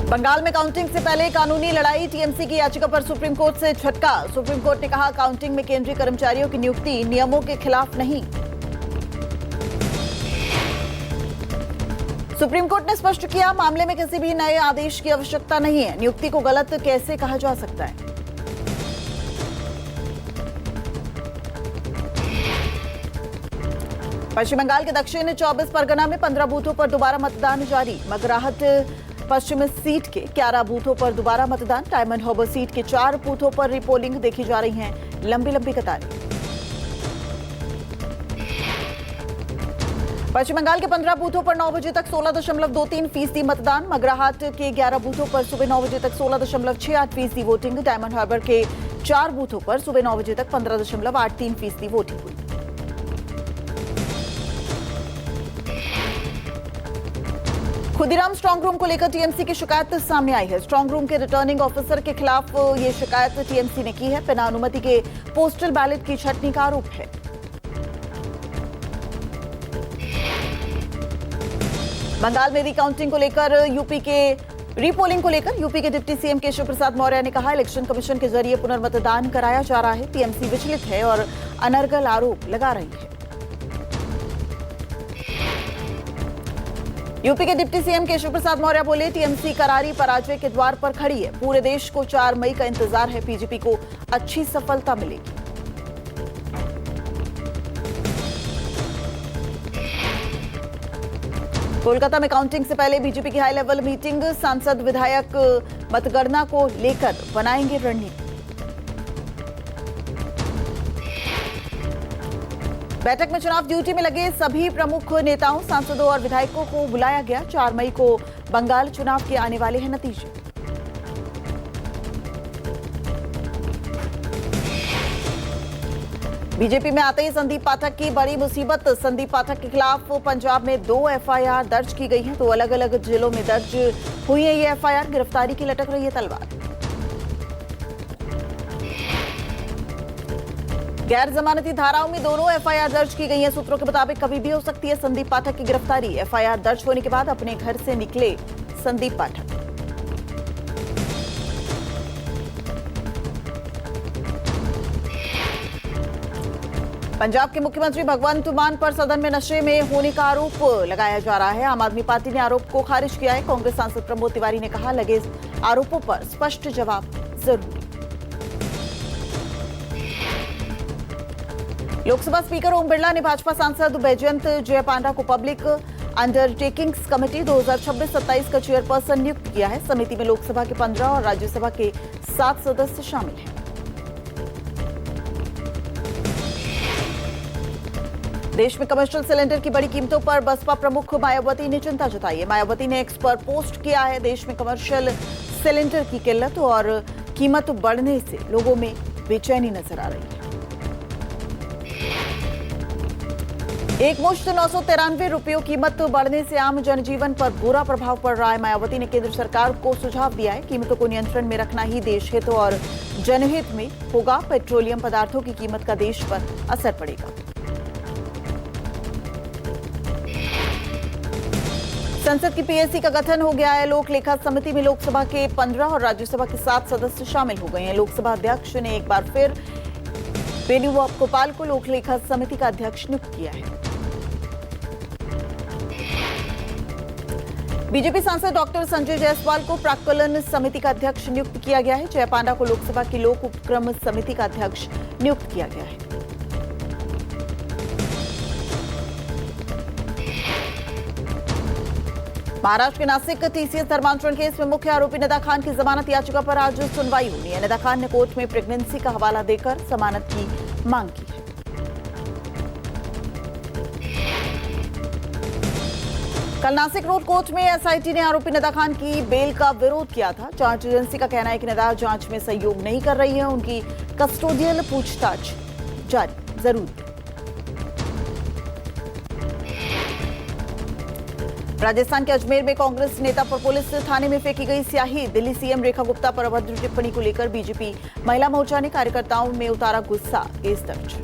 बंगाल में काउंटिंग से पहले कानूनी लड़ाई, टीएमसी की याचिका पर सुप्रीम कोर्ट से झटका। सुप्रीम कोर्ट ने कहा काउंटिंग में केंद्रीय कर्मचारियों की नियुक्ति नियमों के खिलाफ नहीं। सुप्रीम कोर्ट ने स्पष्ट किया मामले में किसी भी नए आदेश की आवश्यकता नहीं है। नियुक्ति को गलत कैसे कहा जा सकता है। पश्चिम बंगाल के दक्षिण 24 परगना में 15 बूथों पर दोबारा मतदान जारी। मगराहट पश्चिम सीट के 11 बूथों पर दोबारा मतदान। डायमंड हार्बर सीट के 4 बूथों पर रिपोलिंग देखी जा रही हैं लंबी लंबी कतारें। पश्चिम बंगाल के 15 बूथों पर 9 बजे तक 16.23% मतदान। मगराहट के 11 बूथों पर सुबह 9 बजे तक 16.68% वोटिंग। डायमंड हार्बर के 4 बूथों पर सुबह 9 बजे तक 15.83% वोटिंग हुई। खुदीराम स्ट्रांग रूम को लेकर टीएमसी की शिकायत सामने आई है। स्ट्रांग रूम के रिटर्निंग ऑफिसर के खिलाफ ये शिकायत टीएमसी ने की है। बिना अनुमति के पोस्टल बैलेट की छंटनी का आरोप है। बंगाल में रिकाउंटिंग को लेकर रीपोलिंग को लेकर यूपी के डिप्टी सीएम केशव प्रसाद मौर्य ने कहा इलेक्शन कमीशन के जरिए पुनर्मतदान कराया जा रहा है। टीएमसी विचलित है और अनर्गल आरोप लगा रही है। यूपी के डिप्टी सीएम केशव प्रसाद मौर्य बोले टीएमसी करारी पराजय के द्वार पर खड़ी है। पूरे देश को 4 मई का इंतजार है। बीजेपी को अच्छी सफलता मिलेगी। कोलकाता में काउंटिंग से पहले बीजेपी की हाई लेवल मीटिंग। सांसद विधायक मतगणना को लेकर बनाएंगे रणनीति। बैठक में चुनाव ड्यूटी में लगे सभी प्रमुख नेताओं, सांसदों और विधायकों को बुलाया गया। 4 मई को बंगाल चुनाव के आने वाले हैं नतीजे। बीजेपी में आते ही संदीप पाठक की बड़ी मुसीबत। संदीप पाठक के खिलाफ पंजाब में 2 एफआईआर दर्ज की गई हैं। 2 अलग अलग जिलों में दर्ज हुई है ये एफआईआर। गिरफ्तारी की लटक रही है तलवार। गैर जमानती धाराओं में दोनों एफआईआर दर्ज की गई हैं। सूत्रों के मुताबिक कभी भी हो सकती है संदीप पाठक की गिरफ्तारी। एफआईआर दर्ज होने के बाद अपने घर से निकले संदीप पाठक। पंजाब के मुख्यमंत्री भगवंत मान पर सदन में नशे में होने का आरोप लगाया जा रहा है। आम आदमी पार्टी ने आरोप को खारिज किया है। कांग्रेस सांसद प्रमोद तिवारी ने कहा लगे आरोपों पर स्पष्ट जवाब जरूरी। लोकसभा स्पीकर ओम बिरला ने भाजपा सांसद बैजयंत जय पांडा को पब्लिक अंडरटेकिंग्स कमेटी 2026-27 का चेयरपर्सन नियुक्त किया है। समिति में लोकसभा के 15 और राज्यसभा के 7 सदस्य शामिल हैं। देश में कमर्शियल सिलेंडर की बड़ी कीमतों पर बसपा प्रमुख मायावती ने चिंता जताई है। मायावती ने एक्स पर पोस्ट किया है देश में कमर्शियल सिलेंडर की किल्लत और कीमत बढ़ने से लोगों में बेचैनी नजर आ रही है। एक मुश्त 993 रुपयों कीमत बढ़ने से आम जनजीवन पर बुरा प्रभाव पड़ रहा है। मायावती ने केंद्र सरकार को सुझाव दिया है कीमतों को नियंत्रण में रखना ही देश हित और जनहित में होगा। पेट्रोलियम पदार्थों की कीमत का देश पर असर पड़ेगा। संसद की पीएससी का गठन हो गया है। लोक लेखा समिति में लोकसभा के 15 और राज्यसभा के 7 सदस्य शामिल हो गए हैं। लोकसभा अध्यक्ष ने एक बार फिर वेणुगोपाल को लोक लेखा समिति का अध्यक्ष नियुक्त किया है। बीजेपी सांसद डॉक्टर संजय जायसवाल को प्राक्कलन समिति का अध्यक्ष नियुक्त किया गया है। जय पांडा को लोकसभा की लोक उपक्रम समिति का अध्यक्ष नियुक्त किया गया है। महाराष्ट्र के नासिक टीसीएस धर्मांतरण केस में मुख्य आरोपी निदा खान की जमानत याचिका पर आज सुनवाई होनी है। निदा खान ने कोर्ट में प्रेगनेंसी का हवाला देकर जमानत की मांग की है। कल नासिक रोड कोर्ट में एसआईटी ने आरोपी निदा खान की बेल का विरोध किया था। जांच एजेंसी का कहना है कि निदा जांच में सहयोग नहीं कर रही है। उनकी कस्टोडियल पूछताछ जारी जरूर। राजस्थान के अजमेर में कांग्रेस नेता पर पुलिस थाने में फेंकी गई स्याही। दिल्ली सीएम रेखा गुप्ता पर अभद्र टिप्पणी को लेकर बीजेपी महिला मोर्चा ने कार्यकर्ताओं में उतारा गुस्सा। केस दर्ज।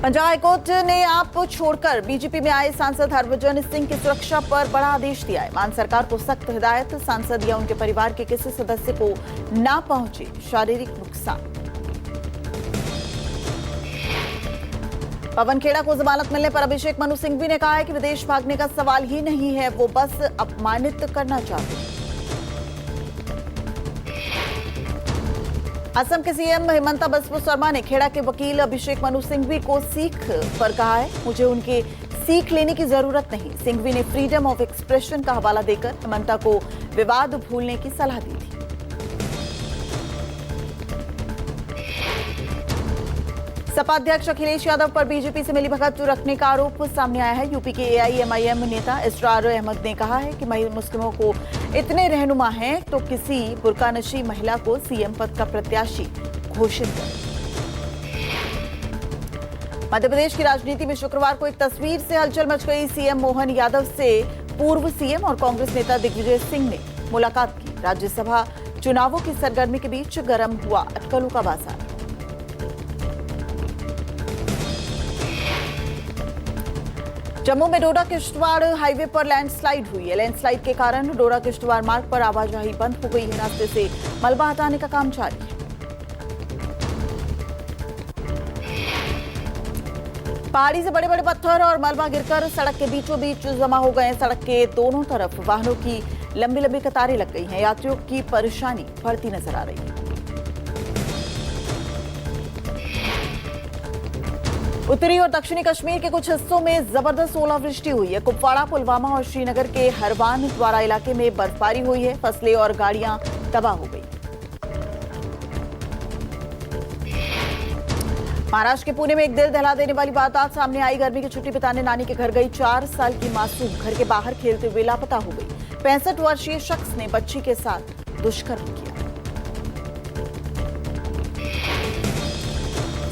पंजाब हाईकोर्ट ने आप छोड़कर बीजेपी में आए सांसद हरभजन सिंह की सुरक्षा पर बड़ा आदेश दिया है। मान सरकार को सख्त हिदायत, सांसद या उनके परिवार के किसी सदस्य को ना पहुंचे शारीरिक नुकसान। पवन खेड़ा को जमानत मिलने पर अभिषेक मनु सिंघवी ने कहा है कि विदेश भागने का सवाल ही नहीं है, वो बस अपमानित करना चाहते हैं। असम के सीएम हिमंता बिस्वा शर्मा ने खेड़ा के वकील अभिषेक मनु सिंघवी को सीख पर कहा है, मुझे उनके सीख लेने की जरूरत नहीं। सिंघवी ने फ्रीडम ऑफ एक्सप्रेशन का हवाला देकर हिमंता को विवाद भूलने की सलाह दी थी। सपा अध्यक्ष अखिलेश यादव पर बीजेपी से मिलीभगत रखने का आरोप सामने आया है। यूपी के एआईएमआईएम नेता इसरार अहमद ने कहा है कि मुस्लिमों को इतने रहनुमा हैं तो किसी बुर्कानशी महिला को सीएम पद का प्रत्याशी घोषित करें। मध्य प्रदेश की राजनीति में शुक्रवार को एक तस्वीर से हलचल मच गई। सीएम मोहन यादव से पूर्व सीएम और कांग्रेस नेता दिग्विजय सिंह ने मुलाकात की। राज्यसभा चुनावों की सरगर्मी के बीच गर्म हुआ अटकलों का बाजार। जम्मू में डोडा किश्तवाड़ हाईवे पर लैंडस्लाइड हुई है। लैंडस्लाइड के कारण डोडा किश्तवाड़ मार्ग पर आवाजाही बंद हो गई है। रास्ते से मलबा हटाने का काम जारी है। पहाड़ी से बड़े बड़े पत्थर और मलबा गिरकर सड़क के बीचों बीच जमा हो गए। सड़क के दोनों तरफ वाहनों की लंबी लंबी कतारें लग गई हैं। यात्रियों की परेशानी बढ़ती नजर आ रही है। उत्तरी और दक्षिणी कश्मीर के कुछ हिस्सों में जबरदस्त ओलावृष्टि हुई है। कुपवाड़ा, पुलवामा और श्रीनगर के हरवान द्वारा इलाके में बर्फबारी हुई है। फसलें और गाड़ियां तबाह हो गई। महाराष्ट्र के पुणे में एक दिल दहला देने वाली बात आज सामने आई। गर्मी की छुट्टी बिताने नानी के घर गई 4 साल की मासूम घर के बाहर खेलते हुए लापता हो गई। 65 वर्षीय शख्स ने बच्ची के साथ दुष्कर्म किया।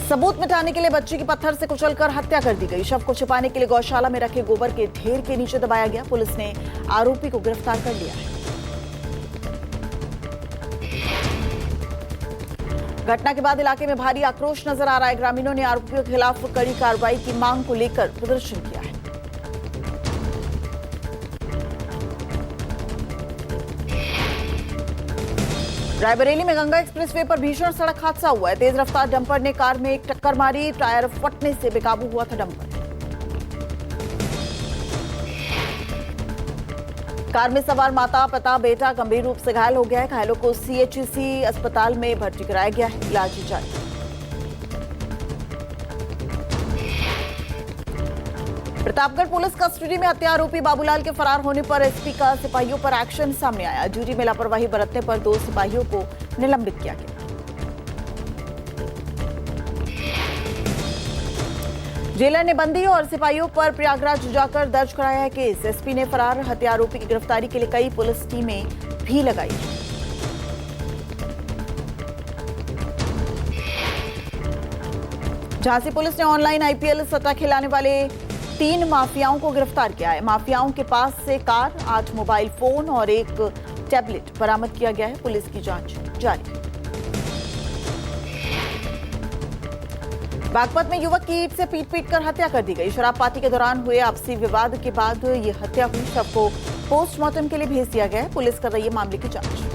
सबूत मिटाने के लिए बच्ची की पत्थर से कुचलकर हत्या कर दी गई। शव को छिपाने के लिए गौशाला में रखे गोबर के ढेर के नीचे दबाया गया। पुलिस ने आरोपी को गिरफ्तार कर लिया है। घटना के बाद इलाके में भारी आक्रोश नजर आ रहा है। ग्रामीणों ने आरोपियों के खिलाफ कड़ी कार्रवाई की मांग को लेकर प्रदर्शन किया है। रायबरेली में गंगा एक्सप्रेसवे पर भीषण सड़क हादसा हुआ है। तेज रफ्तार डंपर ने कार में एक टक्कर मारी। टायर फटने से बेकाबू हुआ था डंपर। कार में सवार माता, पिता, बेटा गंभीर रूप से घायल हो गया है। घायलों को सीएचसी अस्पताल में भर्ती कराया गया है। इलाज जारी। प्रतापगढ़ पुलिस कस्टडी में हत्या आरोपी बाबूलाल के फरार होने पर एसपी का सिपाहियों पर एक्शन सामने आया। ड्यूटी में लापरवाही बरतने पर 2 सिपाहियों को निलंबित किया गया। जेलर ने बंदी और सिपाहियों पर प्रयागराज जाकर दर्ज कराया है केस। एसपी ने फरार हत्या आरोपी की गिरफ्तारी के लिए कई पुलिस टीमें भी लगाई। झांसी पुलिस ने ऑनलाइन आईपीएल सट्टा खिलाने वाले 3 माफियाओं को गिरफ्तार किया है। माफियाओं के पास से कार, 8 मोबाइल फोन और एक टैबलेट बरामद किया गया है। पुलिस की जांच जारी। बागपत में युवक की ईंट से पीट कर हत्या कर दी गई। शराब पार्टी के दौरान हुए आपसी विवाद के बाद ये हत्या हुई। शव को पोस्टमार्टम के लिए भेज दिया गया है। पुलिस कर रही है मामले की जांच।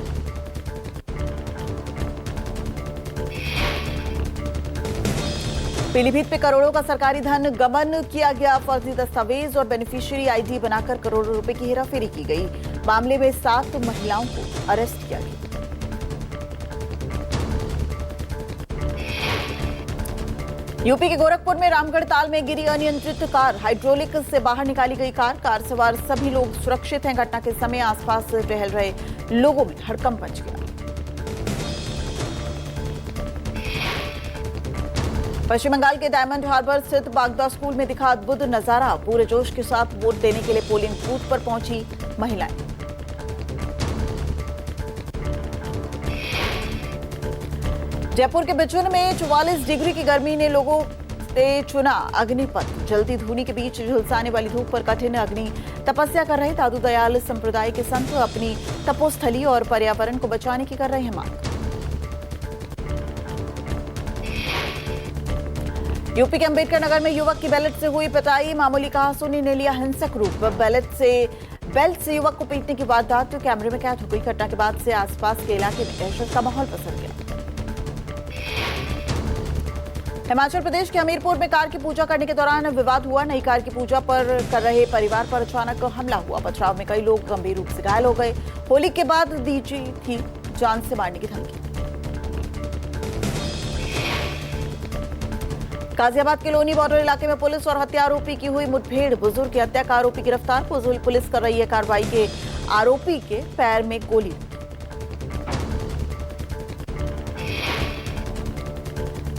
पीलीभीत पे करोड़ों का सरकारी धन गबन किया गया। फर्जी दस्तावेज और बेनिफिशियरी आईडी बनाकर करोड़ों रुपए की हेराफेरी की गई। मामले में 7 महिलाओं को अरेस्ट किया गया। यूपी के गोरखपुर में रामगढ़ ताल में गिरी अनियंत्रित कार। हाइड्रोलिक से बाहर निकाली गई कार सवार सभी लोग सुरक्षित हैं। घटना के समय आसपास टहल रहे लोगों में हड़कंप मच गया। पश्चिम बंगाल के डायमंड हार्बर स्थित बागदा स्कूल में दिखा अद्भुत नजारा। पूरे जोश के साथ वोट देने के लिए पोलिंग बूथ पर पहुंची महिलाएं। जयपुर के बिचुन में 44 डिग्री की गर्मी ने लोगों से चुना अग्निपथ। जलती धूनी के बीच झुलसाने वाली धूप पर कठिन अग्नि तपस्या कर रहे दादू दयाल संप्रदाय के संत अपनी तपोस्थली और पर्यावरण को बचाने की कर रहे हैं मांग। यूपी के अंबेडकर नगर में युवक की बेल्ट से हुई पिटाई, मामूली कहासुनी ने लिया हिंसक रूप। बेल्ट से युवक को पीटने की वारदात कैमरे में कैद हो गई। घटना के बाद से आसपास के इलाके में दहशत का माहौल पसर गया। हिमाचल प्रदेश के हमीरपुर में कार की पूजा करने के दौरान विवाद हुआ। नई कार की पूजा कर रहे परिवार पर अचानक हमला हुआ। पथराव में कई लोग गंभीर रूप से घायल हो गए। होली के बाद दी थी जान से मारने की धमकी। गाजियाबाद के लोनी बॉर्डर इलाके में पुलिस और हत्या आरोपी की हुई मुठभेड़। बुजुर्ग की हत्या का आरोपी गिरफ्तार। पुलिस कर रही है कार्रवाई के आरोपी के पैर में गोली।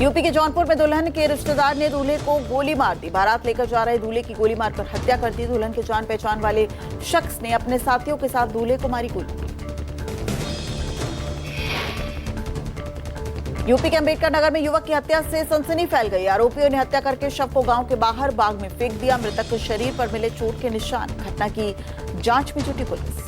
यूपी के जौनपुर में दुल्हन के रिश्तेदार ने दूल्हे को गोली मार दी। बारात लेकर जा रहे दूल्हे की गोली मारकर हत्या कर दी। दुल्हन के जान पहचान वाले शख्स ने अपने साथियों के साथ दूल्हे को मारी गोली। यूपी के अंबेडकर नगर में युवक की हत्या से सनसनी फैल गई। आरोपियों ने हत्या करके शव को गांव के बाहर बाग में फेंक दिया। मृतक के शरीर पर मिले चोट के निशान। घटना की जांच में जुटी पुलिस।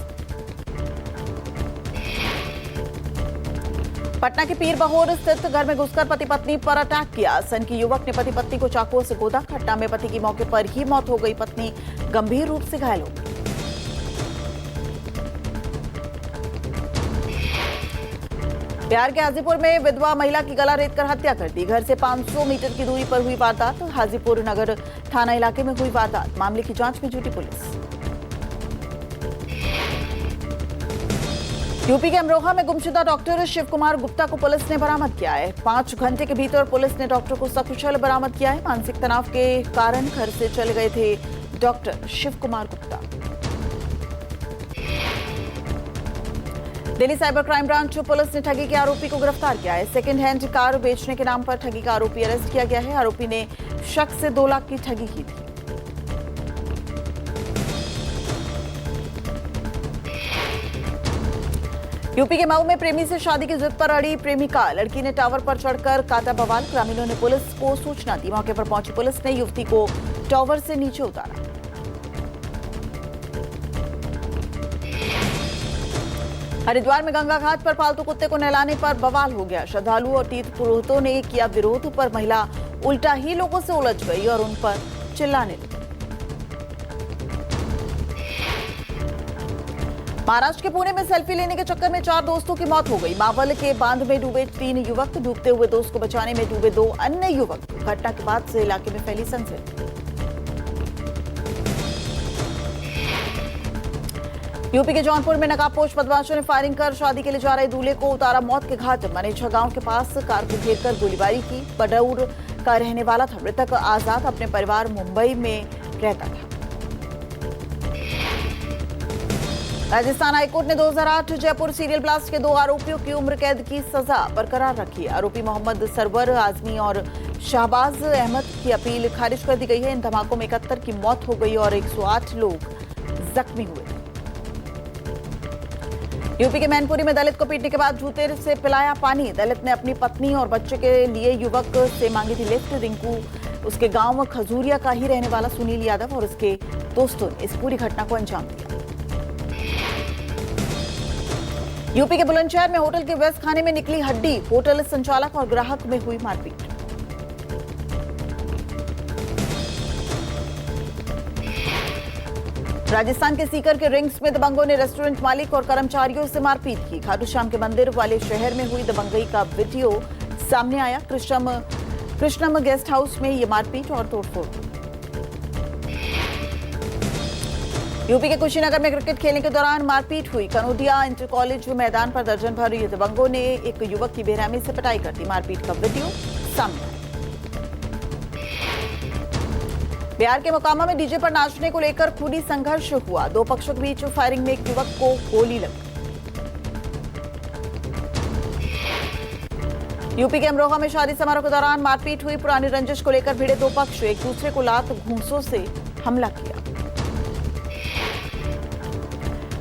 पटना के पीर बहोर स्थित घर में घुसकर पति पत्नी पर अटैक किया। सनकी युवक ने पति पत्नी को चाकुओं से गोदा। घटना में पति की मौके पर ही मौत हो गई। पत्नी गंभीर रूप से घायल हो गई। बिहार के हाजीपुर में विधवा महिला की गला रेतकर हत्या कर दी। घर से 500 मीटर की दूरी पर हुई वारदात। हाजीपुर नगर थाना इलाके में हुई वारदात। मामले की जांच में जुटी पुलिस। यूपी के अमरोहा में गुमशुदा डॉक्टर शिव कुमार गुप्ता को पुलिस ने बरामद किया है। 5 घंटे के भीतर पुलिस ने डॉक्टर को सकुशल बरामद किया है। मानसिक तनाव के कारण घर से चले गए थे doctor Shiv Kumar Gupta. Delhi cyber crime branch police ने ठगी के आरोपी को गिरफ्तार किया है। सेकेंड हैंड कार बेचने के नाम पर ठगी का आरोपी अरेस्ट किया गया है। आरोपी ने शख्स से 2 लाख की ठगी की थी। यूपी के मऊ में प्रेमी से शादी की जिद पर अड़ी प्रेमिका। लड़की ने टावर पर चढ़कर काटा बवाल। ग्रामीणों ने पुलिस को सूचना दी। मौके पर पहुंची पुलिस ने युवती को टावर से नीचे उतारा। हरिद्वार में गंगा घाट पर पालतू कुत्ते को नहलाने पर बवाल हो गया। श्रद्धालुओं और तीर्थ पुरोहितों ने किया विरोध, पर महिला उल्टा ही लोगों से उलझ गई और उन पर चिल्लाने लगी। महाराष्ट्र के पुणे में सेल्फी लेने के चक्कर में 4 दोस्तों की मौत हो गई। मावल के बांध में डूबे 3 युवक। डूबते हुए दोस्त को बचाने में डूबे 2 अन्य युवक। घटना के बाद से इलाके में फैली सनसनी। यूपी के जौनपुर में नकाबपोश बदमाशों ने फायरिंग कर शादी के लिए जा रहे दूल्हे को उतारा मौत के घाट। मनेछा गांव के पास कार को घेरकर गोलीबारी की। बडौर का रहने वाला था मृतक। आजाद अपने परिवार मुंबई में रहता था। राजस्थान हाईकोर्ट ने 2008 जयपुर सीरियल ब्लास्ट के 2 आरोपियों की उम्र कैद की सजा बरकरार रखी। आरोपी मोहम्मद सरवर आजमी और शाहबाज अहमद की अपील खारिज कर दी गई है। इन धमाकों में 71 की मौत हो गई और 108 लोग जख्मी हुए। यूपी के मैनपुरी में दलित को पीटने के बाद जूते से पिलाया पानी। दलित ने अपनी पत्नी और बच्चे के लिए युवक से मांगी थी लिफ्ट। रिंकू उसके गांव खजूरिया का ही रहने वाला सुनील यादव और उसके दोस्तों ने इस पूरी घटना को अंजाम दिया। यूपी के बुलंदशहर में होटल के वेस्ट खाने में निकली हड्डी। होटल संचालक और ग्राहक में हुई मारपीट। राजस्थान के सीकर के रिंग्स में दबंगों ने रेस्टोरेंट मालिक और कर्मचारियों से मारपीट की। खाटू श्याम के मंदिर वाले शहर में हुई दबंगई का वीडियो सामने आया। कृष्णम गेस्ट हाउस में ये मारपीट और तोड़फोड़। यूपी के कुशीनगर में क्रिकेट खेलने के दौरान मारपीट हुई। कनोडिया इंटर कॉलेज मैदान पर दर्जन भर दबंगों ने एक युवक की बेरहमी से पिटाई कर दी। मारपीट का वीडियो सामने आया। बिहार के मोकामा में डीजे पर नाचने को लेकर खूनी संघर्ष हुआ। 2 पक्षों के बीच फायरिंग में एक युवक को गोली लगी। यूपी के अमरोहा में शादी समारोह के दौरान मारपीट हुई। पुरानी रंजिश को लेकर भिड़े 2 पक्ष एक दूसरे को लात घूंसों से हमला किया।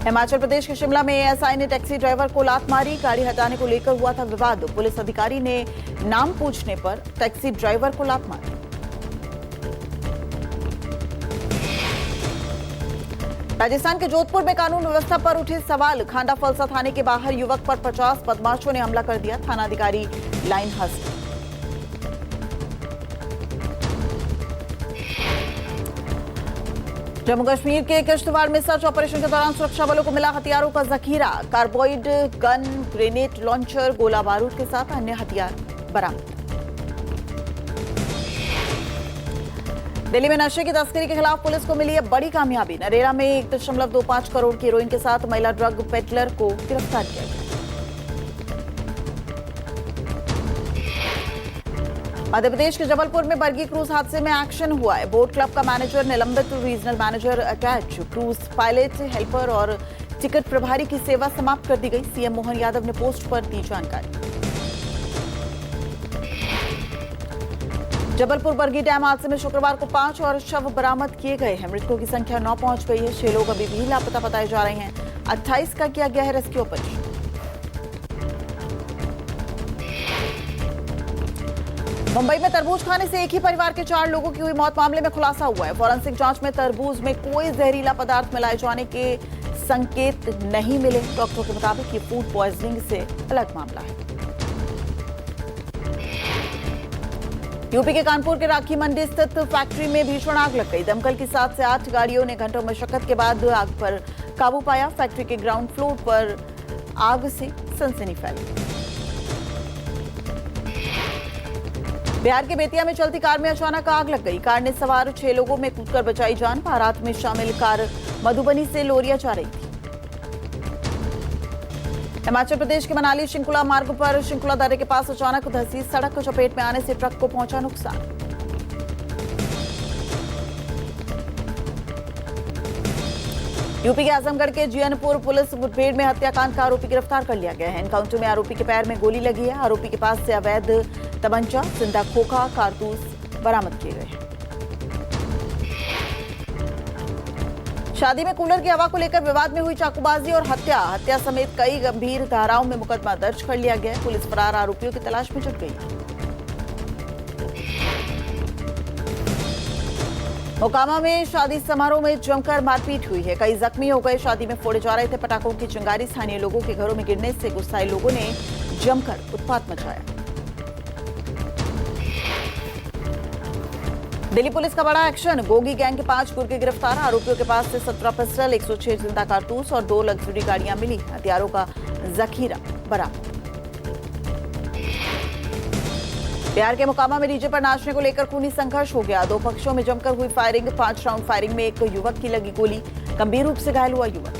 हिमाचल प्रदेश के शिमला में एएसआई ने टैक्सी ड्राइवर को लात मारी। गाड़ी हटाने को लेकर हुआ था विवाद। पुलिस अधिकारी ने नाम पूछने पर टैक्सी ड्राइवर को लात मारी। राजस्थान के जोधपुर में कानून व्यवस्था पर उठे सवाल। खांडा फलसा थाने के बाहर युवक पर 50 बदमाशों ने हमला कर दिया। थानाधिकारी लाइन हाजिर। जम्मू कश्मीर के किश्तवाड़ में सर्च ऑपरेशन के दौरान सुरक्षा बलों को मिला हथियारों का जखीरा। कार्बाइड गन, ग्रेनेड लॉन्चर, गोला बारूद के साथ अन्य हथियार बरामद। दिल्ली में नशे की तस्करी के खिलाफ पुलिस को मिली है बड़ी कामयाबी। नरेला में 1.25 करोड़ की हेरोइन के साथ महिला ड्रग पेडलर को गिरफ्तार किया गया। मध्य प्रदेश के जबलपुर में बरगी क्रूज हादसे में एक्शन हुआ है। बोट क्लब का मैनेजर निलंबित, regional manager attach, cruise pilot, helper और टिकट प्रभारी की सेवा समाप्त कर दी गई। सीएम मोहन यादव ने पोस्ट पर दी जानकारी। जबलपुर बरगी डैम हादसे में शुक्रवार को 5 और शव बरामद किए गए हैं। मृतकों की संख्या 9 पहुंच गई है। 6 लोग अभी भी लापता बताए जा रहे हैं। 28 का किया गया है रेस्क्यू ऑपरेशन। मुंबई में तरबूज खाने से एक ही परिवार के 4 लोगों की हुई मौत। मामले में खुलासा हुआ है। फॉरेंसिक जांच में तरबूज में कोई जहरीला पदार्थ मिलाए जाने के संकेत नहीं मिले। डॉक्टरों के मुताबिक ये फूड पॉइजनिंग से अलग मामला है। यूपी के कानपुर के राखी मंडी स्थित फैक्ट्री में भीषण आग लग गई। दमकल की 7 से 8 गाड़ियों ने घंटों मशक्कत के बाद आग पर काबू पाया। फैक्ट्री के ग्राउंड फ्लोर पर आग से सनसनी फैली। बिहार के बेतिया में चलती कार में अचानक आग लग गई। कार ने सवार 6 लोगों में कूदकर बचाई जान। बारात में शामिल कार मधुबनी से लोरिया जा रही थी। हिमाचल प्रदेश के मनाली शिंकुला मार्ग पर शिंकुला दर्रे के पास अचानक धंसी सड़क को चपेट में आने से ट्रक को पहुंचा नुकसान। यूपी के आजमगढ़ के जियनपुर पुलिस मुठभेड़ में हत्याकांड का आरोपी गिरफ्तार कर लिया गया है। एनकाउंटर में आरोपी के पैर में गोली लगी है। आरोपी के पास से अवैध तमंचा, जिंदा खोखा, कारतूस बरामद किए गए हैं। शादी में कूलर की हवा को लेकर विवाद में हुई चाकूबाजी और हत्या समेत कई गंभीर धाराओं में मुकदमा दर्ज कर लिया गया है। पुलिस फरार आरोपियों की तलाश में जुट गई। मोकामा में शादी समारोह में जमकर मारपीट हुई है। कई जख्मी हो गए। शादी में फोड़े जा रहे थे पटाखों की चिंगारी। स्थानीय लोगों के घरों में गिरने से गुस्साए लोगों ने जमकर उत्पात मचाया। दिल्ली पुलिस का बड़ा एक्शन। गोगी गैंग के 5 गुर्गे गिरफ्तार। आरोपियों के पास से 17 पिस्टल, 106 जिंदा कारतूस और 2 लग्जरी गाड़ियां मिली। हथियारों का जखीरा बरामद। बिहार के मोकामा में डीजे पर नाचने को लेकर खूनी संघर्ष हो गया। 2 पक्षों में जमकर हुई फायरिंग। 5 राउंड फायरिंग में एक युवक की लगी गोली। गंभीर रूप से घायल हुआ युवक।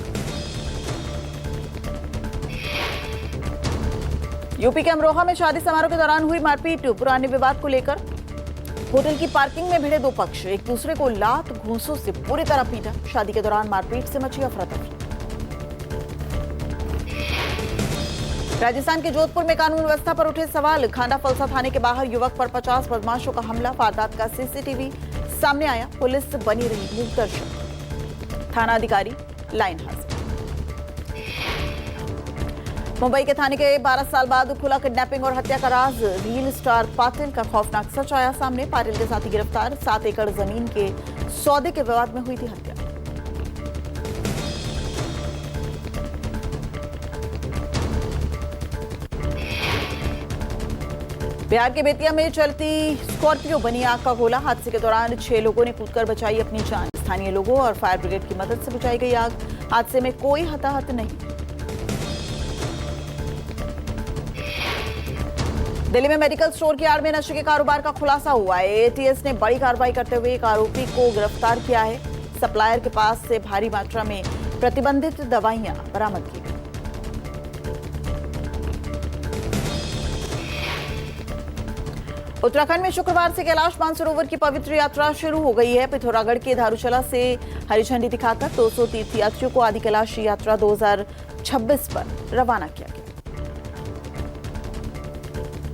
यूपी के अमरोहा में शादी समारोह के दौरान हुई मारपीट। पुराने विवाद को लेकर होटल की पार्किंग में भिड़े 2 पक्ष एक दूसरे को लात घूंसों से पूरी तरह पीटा। शादी के दौरान मारपीट से मची अफरा-तफरी। राजस्थान के जोधपुर में कानून व्यवस्था पर उठे सवाल। खांडा फलसा थाने के बाहर युवक पर 50 बदमाशों का हमला। वारदात का सीसीटीवी सामने आया। पुलिस बनी रही मूकदर्शक। थाना अधिकारी लाइन हाजिर। मुंबई के थाने के 12 साल बाद खुला किडनैपिंग और हत्या का राज। रील स्टार पाटिल का खौफनाक सच आया सामने। पाटिल के साथी गिरफ्तार। 7 एकड़ जमीन के सौदे के विवाद में हुई थी हत्या। बिहार के बेतिया में चलती स्कॉर्पियो बनी आग का गोला। हादसे के दौरान 6 लोगों ने कूदकर बचाई अपनी जान। स्थानीय लोगों और फायर ब्रिगेड की मदद से बुझाई गई आग। हादसे में कोई हताहत नहीं। दिल्ली में मेडिकल स्टोर की आड़ में नशे के कारोबार का खुलासा हुआ है। एटीएस ने बड़ी कार्रवाई करते हुए एक आरोपी को गिरफ्तार किया है। सप्लायर के पास से भारी मात्रा में प्रतिबंधित दवाइयां बरामद की गई। उत्तराखंड में शुक्रवार से कैलाश मानसरोवर की पवित्र यात्रा शुरू हो गई है। पिथौरागढ़ के धारूचला से हरी झंडी दिखाकर 200 तीर्थयात्रियों को आदि कैलाश यात्रा 2026 पर रवाना किया।